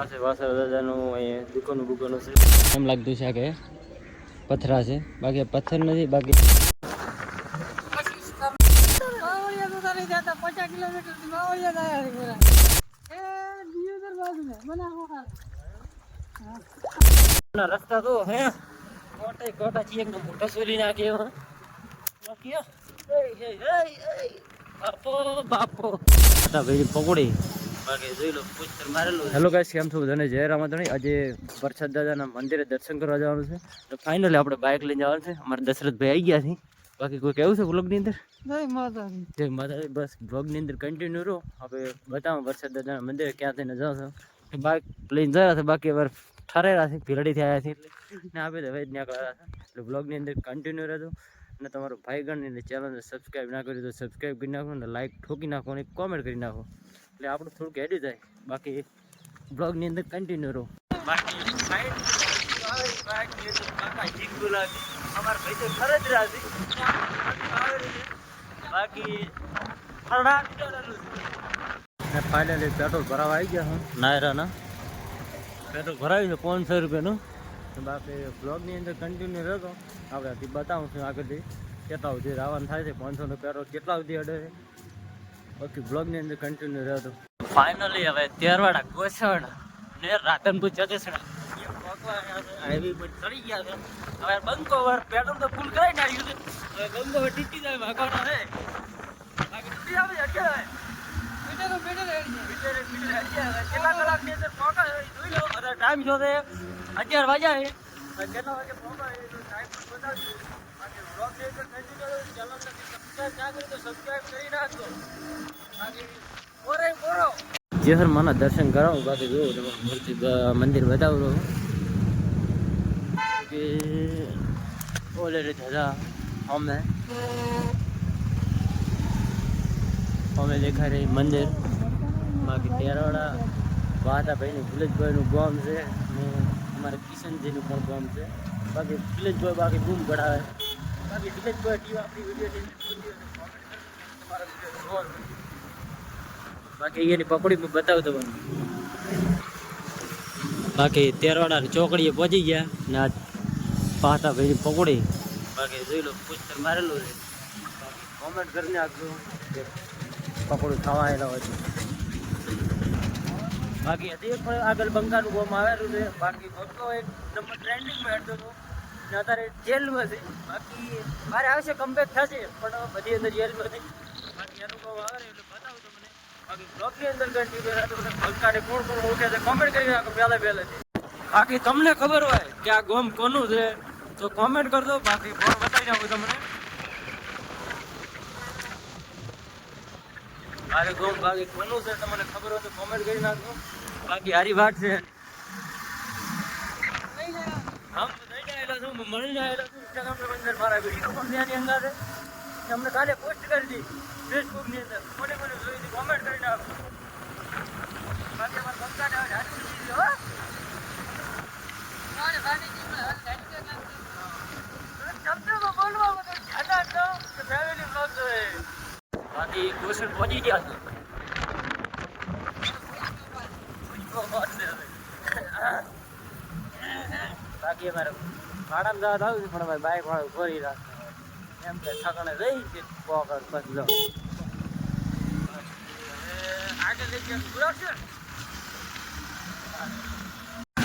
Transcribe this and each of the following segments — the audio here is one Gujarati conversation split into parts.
આ છે વાસણ દાદાનું અહીંયા દુકાનો છે. એમ લાગતું છે કે પથરા છે, બાકી પથ્થર નથી. બાકી રસ્તા તો હે કોટા છે, એકદમ મોટા સોરી નાખે બાકી બાપો ભાઈ પકોડી. હેલો ગાઈસ, કેમ છો બધાને? જય રામાધણી. આજે વરસાદ દાદાના મંદિરે દર્શન કરવા જવાનું છે. તો ફાઇનલી આપણે બાઇક લઈને જવાનું છે. અમારા દશરથભાઈ આવી ગયા છે. બાકી કોઈ કેવું છે વ્લોગની અંદર? જય માતા. બસ વ્લોગની અંદર કન્ટિન્યુ રહો. આપણે બતાવો વરસાદ દાદાના મંદિરે ક્યાં થઈને જાવ છો. બાઇક લઈને જયા છે, બાકી વાર ઠરેલા છે, ભીલડીથી આવ્યા છે એટલે ને આપણે હવે જ નીકળ્યા છે. એટલે વ્લોગની અંદર કન્ટિન્યુ રહેજો. અને તમારો ભાઈગણની ચેનલને સબસ્ક્રાઈબ ના કરી તો સબસ્ક્રાઈબ કરી નાખો, અને લાઈક ઠોકી નાખો અને કોમેન્ટ કરી નાખો, એટલે આપણું થોડુંક હેડી જાય. બાકી બ્લોગની અંદર કન્ટિન્યુ રહો. બાકી અમારા ભાઈ તો ખરે જ રાજી. બાકી ફાઇનલી પેટ્રોલ ભરાવા આવી ગયા હું નાયરાના. પેટ્રોલ ભરાવ્યું છે 500 રૂપિયાનું. બાકી બ્લોગની અંદર કન્ટિન્યુ રહેતો. આપણે બતાવું છું આગળથી કેટલા સુધી રાવણ થાય છે. 500નું પેટ્રોલ કેટલા સુધી અડે છે. બાકી બ્લોગની અંદર કન્ટિન્યુ રહેતો. ફાઇનલી હવે તેરવાડા ગોસણ ને રાધનપુર ચતેસડા હાઈવે પર ચડી ગયા છે. હવે બંકોવર પેટ્રોલ તો ફૂલ કરાવી નાખ્યું છે. હવે બંકોવર ટીટી જાય વાગવાના છે. બાકી ટીટી આવે અત્યારે કેટલા કલાકની અંદર પહોંચાય જોઈ લો. અત્યારે ટાઈમ જો છે 11 વાગ્યા છે. કેટલા વાગે પહોંચાય ટાઈમ બતાવજો. બાકી બ્લોગની અંદર કન્ટિન્યુ ચેનલને સબસ્ક્રાઈબ ના કરી તો સબસ્ક્રાઈબ કરી નાખજો. બાકી જેસર માના દર્શન કરાવું. બાકી જોવું મૂર્તિ મંદિર બતાવું કે ઓલરેડી થતા અમે દેખાઈ રહી મંદિર. બાકી તેરવાડા વાહતાભાઈનું ભુલેશભાઈનું ગામ છે અને અમારે કિશનજીનું પણ ગામ છે. બાકી ભુલેશભાઈ બાકી બૂમ પડાવે. બાકી ભુલેશભાઈ ટીવી આપણી વિડીયો બાકી એની પકોડી બતાવું તમને. બાકી તેરવાડા ચોકડીએ પહોંચી ગયા ને આ પાતા ભાઈની પકોડી. બાકી જોઈ લો પુસ્તર મારેલું છે. બાકી કોમેન્ટ કરીને આપજો કે પકોડી ખાવા આવેલા હોય છે. બાકી હજી પણ આગળ બંગાળનું ગોમ આવેલું છે. બાકી બંકો એક નંબર ટ્રેન્ડિંગમાં હેડતો હતો ને અત્યારે જેલમાં છે. બાકી મારે આવશે કમબેક થશે પણ બધી અંદર જેલમાં છે. બાકી એનું ગોમ આવે એટલે બતાવું તમને. બાકી બ્લોગની અંદર કન્ટિન્યુ બંકાને કોણ કોણ ઉઠે છે કોમેન્ટ કરી નાખો પહેલા. બાકી તમને ખબર હોય કે આ ગોમ કોનું છે તો કોમેન્ટ કરજો. બાકી ફોન બતાવી નાખું તમને. મારે ગોમ બાકી કોનું છે તમને ખબર હોય તો કોમેન્ટ કરી નાખજો. બાકી હારી વાત છે. મળીને આવેલા છું ઇન્સ્ટાગ્રામ અંદર મારા વિડીયો પણ ત્યાંની અંદર છે. અમને કાલે પોસ્ટ કરી હતી ફેસબુકની અંદર. કોને જોઈ હતી કોમેન્ટ કરી નાખો. બાકી અમારે બંકાને હવે હાથું દીધી હો. બાકી ગોસણ પહોંચી ગયા છે. બાકી અમારે ભાડામાં જવા આવ્યું છે પણ અમારે બાઇક વાળું ફરી રાખે એમ કે ઠકાણે રહી છે. પછી લો આગળ લઈ ગયા પૂરા છે.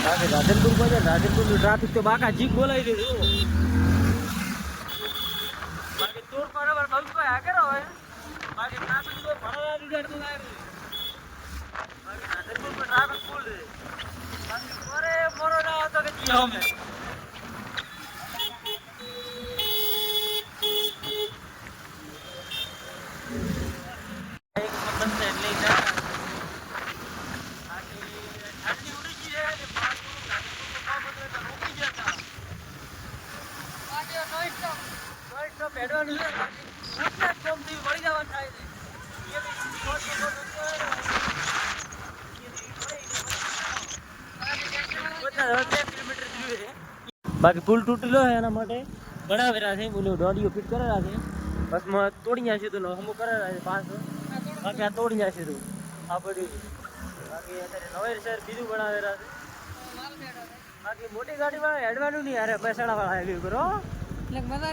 બાકી રાધનપુર પહોંચે. રાધનપુરનું ટ્રાફિક તો બાકા જીપ બોલાવી દીધું. બાકી ટૂર બરાબર બંકો આગળ હોય. બાકી ટ્રાફિક તો ભરવા દીધું બાકી રાધનપુરમાં ટ્રાફિક ફૂલ છે. બાકી મોરે મોરો ના હતો કે જી અમે બાકી પુલ તૂટેલો છે એના માટે બનાવેલા છે. બોલો દોડીઓ ફિટ કરેલા છે. બસમાં તોડી નાખી તો હમું કરેલા છે 500. બાકી આ તોડી નાખી તું આ બધી બાકી અત્યારે નવેસર બીજું બનાવેલા છે. બાકી મોટી ગાડીમાં હેડવાનું નહીં અરે બેસાડા વાળા આવી કરો એટલે મજા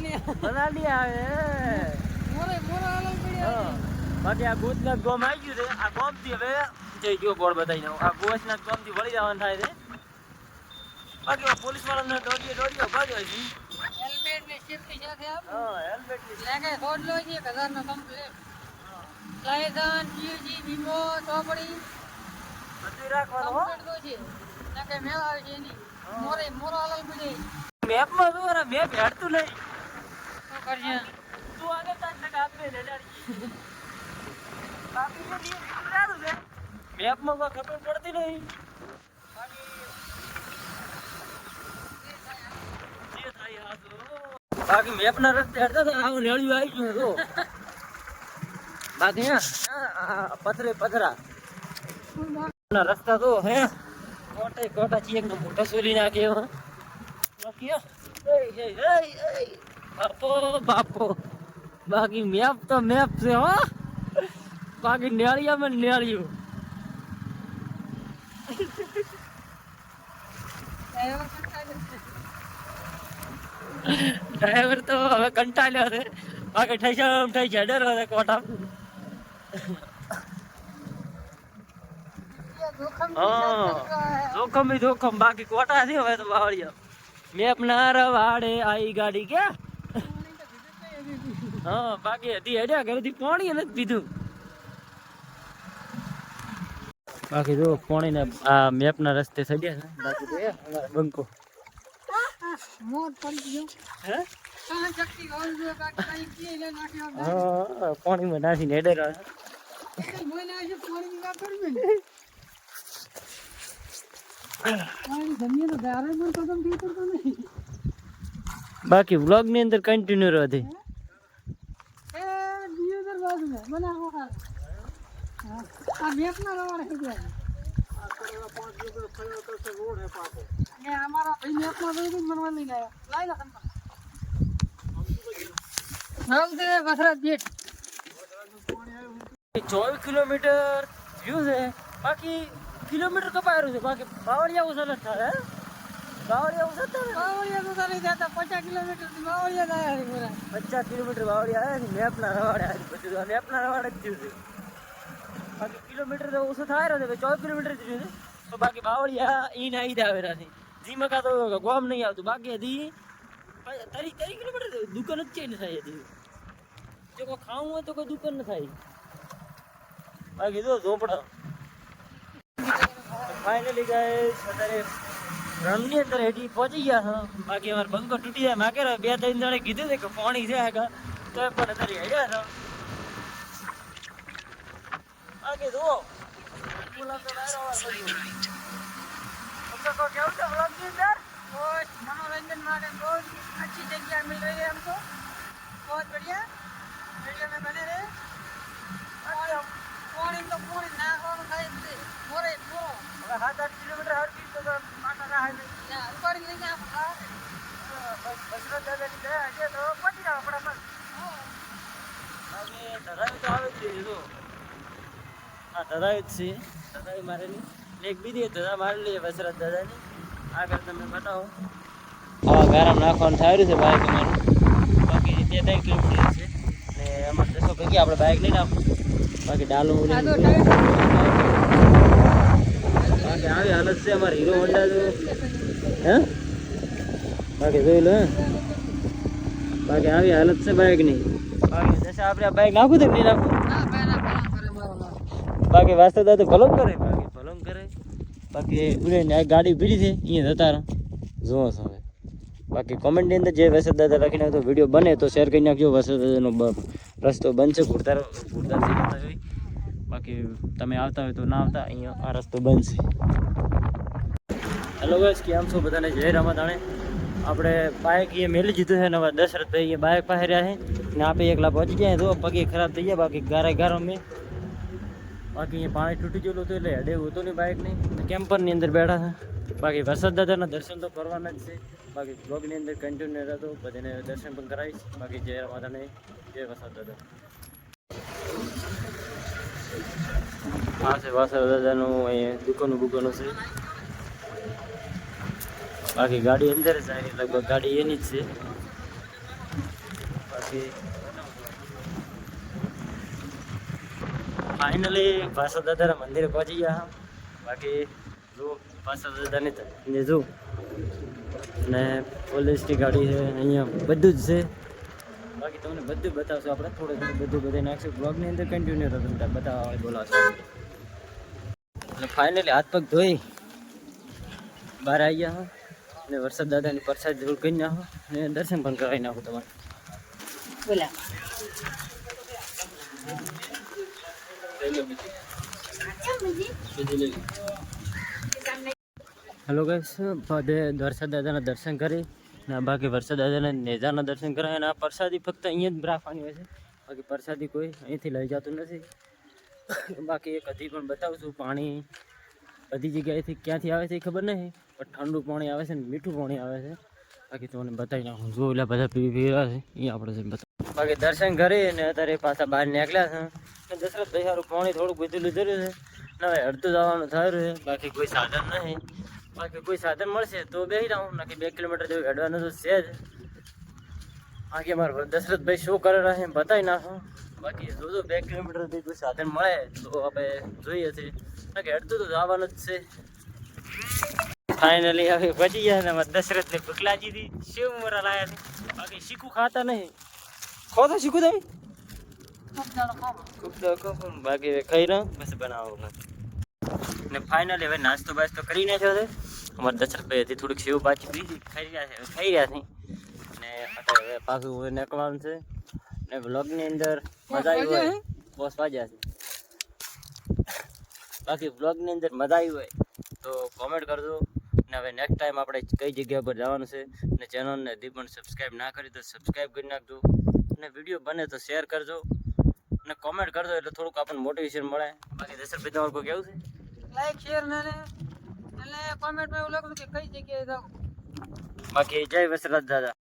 નહીં આવે. બાકી આ ભૂતનાથ ગોમ આવી ગયું છે. આ ગોમ થી હવે જઈ ગયો બોર્ડ બતાવી દઉં. આ ભુવનાથ ગોમ થી વળી જવાનું થાય છે. બાકી પોલીસ વાળાને દોડીએ ભાજો છે. હેલ્મેટ ને સેફટી સાથે આપો. હેલ્મેટ ની લાગે ફોડ લો છે 1000 નો કમ્પ્લીટ. લાયસન્સ પીજી વીમો ચોપડી બધું રાખવાનું હો. નાકે મેલ આવે છે એની મોરો હાલલ પડે. મેપ માં જો રે મેપ હેડતું નહીં. શું કરજે તું આગળ તાક આપે ને ડાડી. બાકી જે નીકળ્યું છે મેપ માં કોઈ ખબર પડતી નહીં. બાકી મેપ ના રસ્તે હેડતા હતા આવું નેળિયું આવી ગયું તો. બાકી પથરા રસ્તા તો હે કોટા ચીક નો મોટો સોલી નાખે. બાપો બાકી મેપ તો મેપ છે હો. બાકી નેળિયામાં નેળિયું. ડ્રાઈવર તો હવે કંટાળ્યો છે. બાકી થઈ જડેલો છે કોટા. જોખમ બાકી કોટા છે હવે તો બાવળિયા. મેપ ના રવાડે આઈ ગાડી કે હા બાકી હતી હેડ્યા ઘરેથી પાણી નથી પીધું. બાકી જો પાણી ને આ મેપ ના રસ્તે ચડ્યા છે. બાકી તો અમારા બંકો પાણીમાં નાખીને હેડેલા. બાકી વ્લોગ ની અંદર કન્ટિન્યુ રહે. ચોવીસ કિલોમીટર થયું છે. બાકી કિલોમીટર કપાયેલું છે. બાકી બાવળિયા ઓછા નથી થાય. બાવળિયા ઓછા થાય. બાવળિયા તો નહીં જતા 50 કિલોમીટર બાવળિયા આવ્યા. 50 કિલોમીટર બાવળિયા આવ્યા. મેપ ના રવાડે બધું મેપ ના રવાડે જ થયું છે. બાકી કિલોમીટર તો ઓછો થાય રહ્યો છે. 24 કિલોમીટર થયું છે. તો બાકી બાવળિયા ઈને આવી જ આવેલા છે. જીમાં કા તો ગોમ નહીં આવતું. બાકી હજી 30 કિલોમીટર દુકાન જ ચેન્જ થાય હતી. જો કોઈ ખાવું હોય તો કોઈ દુકાન ન થાય. બાકી જો ઝોપડા. ફાઇનલી ગાઈસ અત્યારે રણની અંદર હેઠી પહોંચી ગયા છો. બાકી અમારે બંકો તૂટી જાય માકે 2-3 જણે કીધું છે કે પાણી છે આગળ તો પણ અત્યારે હેડ્યા છો. બાકી જુઓ કેવું છે વ્લોગની અંદર मनोरंजन માટે બહુ अच्छी जगह मिल रही है हमको. बहुत बढ़िया. वीडियो में बने रहे. पानी तो पूरी नाखवान खाई थी. मोरे मोरो 7-8 किलोमीटर हर चीज तो माता रहा है या ऊपर नहीं जा पड़ा. बस दादा की दया है तो पहुंच जाओ फटाफट. अभी धराई तो આવે છે જો આ ધરાઈ છે. ધરાઈ મારેલી એક બીજી ધરા મારી લે વસરત દાદાની. આગળ તમને બતાવો આ ગારામ નાખવાનું થયું છે બાઈક અમારું. બાકી 2-3 કિલોમીટર છે ને અમારે દસો ભેગી આપણે બાઈક લઈને આપું. બાકી ડાલો બાકી આવી હાલત છે અમારે હીરો હોન્ડા તો હે. બાકી જોઈ લો. બાકી આવી હાલત છે બાઈકની. બાકી દશા આપણે આ બાઈક નાખું તો નહીં નાખું. બાકી વાસ્તવ દાદા ભલો કરે. બાકી ભલો કરે. બાકી ઉડે ગાડી ભીડી છે અહીંયા જતા રહો જોવો છો હવે. બાકી કોમેન્ટની અંદર જે વસત દાદા લખી નાખતો વિડીયો બને તો શેર કરી નાખજો. વસત દાદાનો રસ્તો બનશે ઘૂરદારથી. બાકી તમે આવતા હોય તો ના આવતા. અહીંયા આ રસ્તો બનશે. હેલો ગાઈસ કેમ છો બધાને જય રામાધાણે. આપણે બાઇક એ મેલી દીધું છે ને હવે દશરથભાઈ એ બાઇક પાસે રહ્યા છે ને આપણે એકલા પહોંચી ગયા. તો પગે ખરાબ થઈ ગયા. બાકી ગારો મેં બાકી અહીંયા પાણી તૂટી ગયેલું હતું એટલે હેડે હતું નહીં બાઇક નહીં. કેમ્પરની અંદર બેઠા છે. બાકી વરસાદ દાદાના દર્શન તો કરવાના જ છે. બાકી બ્લોગની અંદર કન્ટિન્યુ રહેતો બધાને દર્શન પણ કરાવીશ. બાકી જય રામાધાણે જય વરસાદ દાદા. આ છે વાસણ દાદાનું અહીંયા દુકાનો છે. બાકી ગાડી અંદર જ આવી, લગભગ ગાડી એની જ છે. બાકી ફાઇનલી વાસણ દાદાના મંદિરે પહોંચી ગયા. બાકી જો વાસણ દાદાની જો ને પોલીસની ગાડી છે અહીંયા, બધું જ છે. બાકી તમને બધું બતાવશું આપણે, થોડું બધું બધે નાખશું. બ્લોગની અંદર કન્ટિન્યુ રહો, તમને બતાવવા બોલાવશો. એટલે ફાઇનલી હાથ પગ ધોઈ બહાર આવી ગયા ને વરસાદ દાદાની પ્રસાદ જરૂર કરી નાખો ને દર્શન પણ કરાવી નાખો તમારે. બોલા હેલો ગાઈસ, બધે વરસાદ દાદાના દર્શન કરી ને બાકી વરસાદ દાદાના નેજાના દર્શન કરાય. અને આ પ્રસાદી ફક્ત અહીંયા જ રાખવાની હોય છે, બાકી પ્રસાદી કોઈ અહીંથી લઈ જતું નથી. બાકી એક હજી પણ બતાવું છું, પાણી બધી જગ્યાએથી ક્યાંથી આવે છે એ ખબર નહીં, પણ ઠંડુ પાણી આવે છે ને મીઠું પાણી આવે છે. બાકી તમને બતાવી નાખું, જો એટલે બધા પી રહ્યા છે અહીંયા આપણે બતાવ. બાકી દર્શન કરી ને અત્યારે પાછા બહાર નીકળ્યા છે. દશરથભાઈ સારું પાણી થોડુંક બધું લીધેલું છે ને હવે અડધું જવાનું થયું છે. બાકી કોઈ સાધન નહીં, બાકી કોઈ સાધન મળશે તો બેસી રહું, નાખી 2 કિલોમીટર જેવું હેડવાનું તો છે જ. બાકી અમારે દશરથભાઈ શું કરે છે બતાવી નાખો. બાકી જો 2 કિલોમીટરથી કોઈ સાધન મળે તો આપણે જોઈએ છીએ, નાખી હેડતું તો જવાનું જ છે. ફાઇનલી હવે પચી ગયા ને અમારે દશરથને ભૂખ લાગી હતી, શિવ મોરા લાયા છે. બાકી શીખું ખાતા નહીં, ખો તો શીખું તમે ખૂબ બાકી ખાઈ રહ્યો બસ બનાવો ને. ફાઇનલી હવે નાસ્તો બાસ્તો કરી નાખ્યો છે. અમારે દશરથભાઈ હજી થોડીક સેવ બાકી બીજી ખાઈ રહ્યા છે ને અત્યારે હવે પાછું હવે નીકળવાનું છે. ને વ્લોગની અંદર મજા આવી હોય, બોસ વાગ્યા છે. બાકી વ્લોગની અંદર મજા આવી હોય તો કોમેન્ટ કરજો. ને હવે નેક્સ્ટ ટાઈમ આપણે કઈ જગ્યા પર જવાનું છે ને ચેનલને હજી પણ સબસ્ક્રાઈબ ના કરી તો સબસ્ક્રાઈબ કરી નાખજો. અને વિડીયો બને તો શેર કરજો અને કોમેન્ટ કરજો, એટલે થોડુંક આપણને મોટિવેશન મળે. બાકી દશરથભાઈ તમારું કોઈ કેવું છે? લાઈક શેર ને એટલે કોમેન્ટમાં એવું લખજો કે કઈ જગ્યાએ જાવ. બાકી જય વસરાજ દાદા.